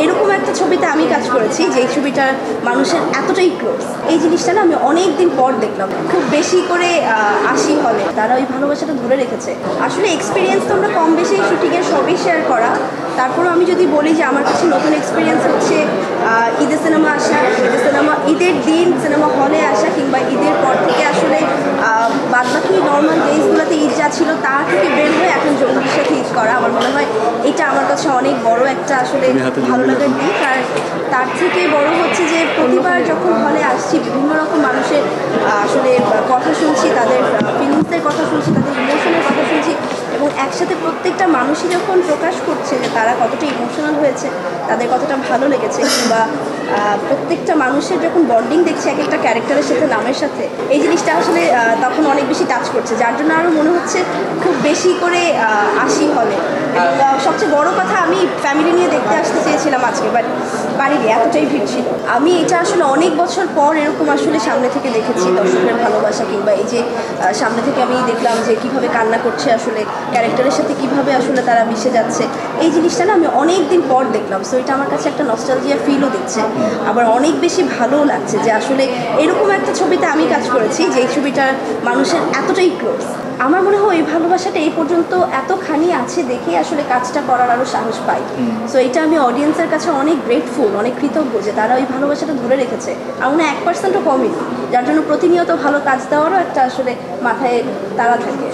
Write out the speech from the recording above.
এরকম একটা ছবিতে আমি কাজ করেছি যে ছবিটা মানুষের এতটাই ক্লোজ। এই জিনিসটা না আমি অনেক দিন পর দেখলাম। খুব বেশি করে 80 হলে তারা ওই ভালোবাসাটা ধরে রেখেছে। আসলে এক্সপিরিয়েন্স তো আমরা কম বেশি শুটিংয়ের সবই শেয়ার করা। তারপরও আমি যদি বলি যে আমার কাছে নতুন এক্সপিরিয়েন্স হচ্ছে ঈদের সিনেমা আসা, ঈদের দিন সিনেমা হলে আসা, কিংবা ঈদের পর থেকে আসলে বাদবাকি নর্মাল ডেজগুলোতে ঈদ যা ছিল তার থেকে বের হয়ে এখন জঙ্গির সাথে ঈদ করা। আমার মনে হয় এটা আমার কাছে অনেক বড় একটা আসলে ভালো লাগার দিক। আর তার থেকে বড় হচ্ছে যে প্রতিবার যখন হলে আসছি বিভিন্ন রকম মানুষের আসলে কথা শুনছি, তাদের ফিলিংসের কথা শুনছি, তাদের ইমোশনের কথা শুনছি, এবং একসাথে প্রত্যেকটা মানুষই যখন প্রকাশ করছে যে তারা কতটা ইমোশনাল হয়েছে, তাদের কতটা ভালো লেগেছে, কিংবা প্রত্যেকটা মানুষের যখন বন্ডিং দেখছে এক একটা ক্যারেক্টারের সাথে, নামের সাথে, এই জিনিসটা আসলে তখন অনেক বেশি টাচ করছে, যার জন্য আরও মনে হচ্ছে খুব বেশি করে 80 হলে। সবচেয়ে বড় কথা, আমি ফ্যামিলি নিয়ে দেখতে আসতে চেয়েছিলাম আজকে, বাট পারিনি, এতটাই ভিড় ছিল। আমি এটা আসলে অনেক বছর পর এরকম আসলে সামনে থেকে দেখেছি দর্শকের ভালোবাসা, কিংবা এই যে সামনে থেকে আমি দেখলাম যে কীভাবে কান্না করছে আসলে ক্যারেক্টারের সাথে, কীভাবে আসলে তারা মিশে যাচ্ছে। এই জিনিসটা না আমি অনেক দিন পর দেখলাম। সো এটা আমার কাছে একটা নস্টালজিয়া ফিলও দিচ্ছে, আবার অনেক বেশি ভালোও লাগছে যে আসলে এরকম একটা ছবিতে আমি কাজ করেছি যে ছবিটা মানুষের এতটাই ক্লোজ। আমার মনে হয় এই ভালোবাসাটা এই পর্যন্ত এতখানি আছে দেখেই আসলে কাজটা করার আরও সাহস পাই। সো এটা আমি অডিয়েন্সের কাছে অনেক গ্রেটফুল, অনেক কৃতজ্ঞ যে তারা ওই ভালোবাসাটা ধরে রেখেছে। আমার মনে হয় 1%ও কমই, যার জন্য প্রতিনিয়ত ভালো কাজ দেওয়ারও একটা আসলে মাথায় তাড়া থাকে।